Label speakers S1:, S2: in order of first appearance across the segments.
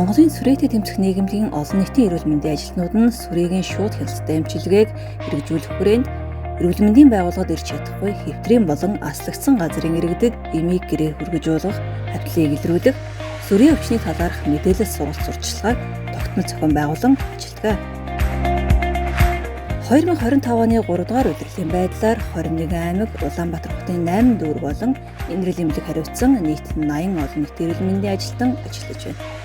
S1: Монголын сүрээтэй тэмцэх нийгэмийн олон нийтийн эрүүл мэндийн ажилтнууд нь сүрээгийн шууд хяналттай эмчилгээг хэрэгжүүлэх хүрээнд эрүүл мэндийн байгууллагад ирж чадахгүй хэвтрийн болон аслагдсан газрын иргэдэд эмийг гэрээ хүргэж уулгах, хавтлыг илрүүлэх, сүрийн өвчний талаарх мэдээлэл сургалт сурталчилгааг тогтмол зохион байгуулан ажилладаг. 2025 оны 3 дугаар удирлын байдлаар 21 аймаг, Улаанбаатар хотын 8 дүүр болон энэрл эмнэлэг хариуцсан нийт 80 олон нийтийн эрүүл мэндийн ажилтан ажиллаж байна.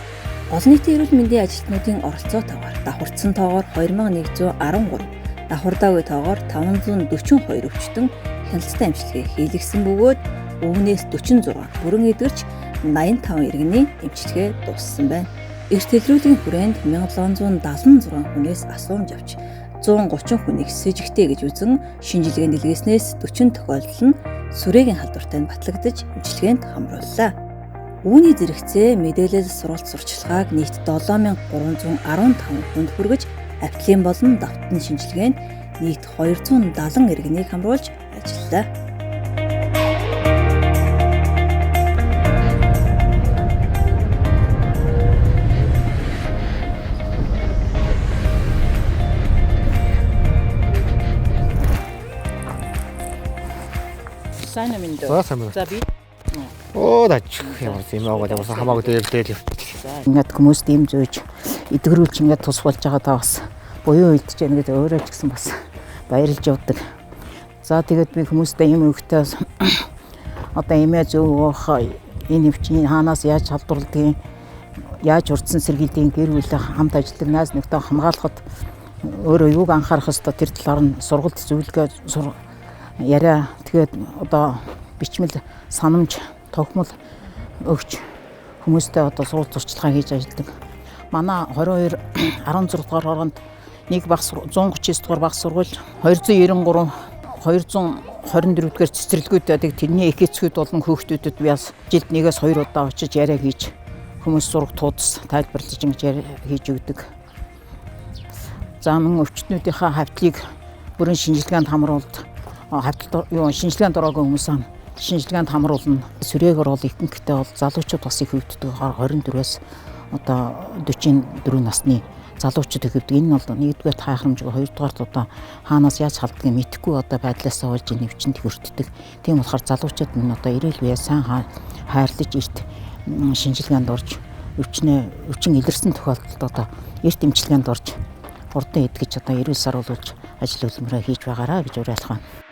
S1: Олон нийтийн эрүүл мэндийн ажилтнуудын оролцоотойгоор давхардсан тоогоор 2113, давхардаагүй тоогоор 542 өвчтөн хяналттай эмчилгээ хийлгэсэн бөгөөд үүнээс 46 бүрэн эдгэрч 85 иргэний эмчилгээ дууссан байна. Эрт илрүүлгийн хүрээнд 1776 хүнээс асуумж авч 130 хүнийг сэжигтэй гэж үзэн шинжилгээнд илгээснээс 40 тохиолдол нь сүрээгийн халдвартай нь батлагдаж эмчилгээнд хамрууллаа. Үүний зэрэгцээ мэдээлэл сургалт сурталчилгааг нийт 7315 хүнд хүргэж хавтлын болон давтны шинжилгээнд нийт 270 иргэнийг хамруулж ажиллалаа.
S2: Сайн минь
S3: За сайн байна.
S2: За би
S3: Дач ямар юм аа ямар хамаагүй дээрдэл явчихсан.
S2: ингээд хүмүүст ийм зөөж эдгэрүүлж ингээд тус болж байгаа даа бас буюу үлдэж яана гэдэг өөрөө ч гэсэн бас баярлж явдаг. За тэгээд би хүмүүстээ ийм өгтөө одоо имээ зөөх энэ өвчний хаанаас яаж халдварлагдгийг яаж урдсан сэргийлдгийг гэр бүл хамт ажилладаг найз нөхдөд хамгаалахад өөрөө юуг анхаарах ёстой тэр талаар нь сургалт зөвлөгөө яриа тэгээд одоо бичмэл санамж тогтмол өгч хүмүүстэй одоо сургалт сурталчилгаа хийж ажилладаг. Манай 22 16 дугаар оронд нэг баг 139 дугаар баг сургууль 293 224 дугаар цэцэрлэгүүд байдаг. Тэрний эхэцгүүд болон хүүхдүүдэд би бас жилд нэгээс 2 удаа очиж яриа хийж хүмүүс сурах туудас тайлбарлаж ингэж яриа хийж өгдөг. За мөн өвчтнүүдийнхээ хавтлыг бүрэн шинжилгээнд хамруулд шинжилгээнд ороогүй хүмүүс шинжилгээнд хамруулна. Сүрээгээр бол ихэнхдээ бол залуучууд бас их өвддөг. 24-ээс одоо 44 насны залуучууд их өвддөг. Энэ нь бол нэгдүгээр тайхрамжгүй, хоёрдугаарт одоо хаанаас яаж халдгийг мэдэхгүй одоо байдлаасаа болж энэ өвчнөд хүртдэг. Тийм болохоор залуучууд нь одоо ирээл үе сайн хайрлаж эрт шинжилгээнд орж өвчин илэрсэн тохиолдолд одоо эрт эмчилгээнд орж урдан эдгэж одоо 90 сар болж ажил хөдөлмөрөө хийж байгаараа гэж уриалах байна.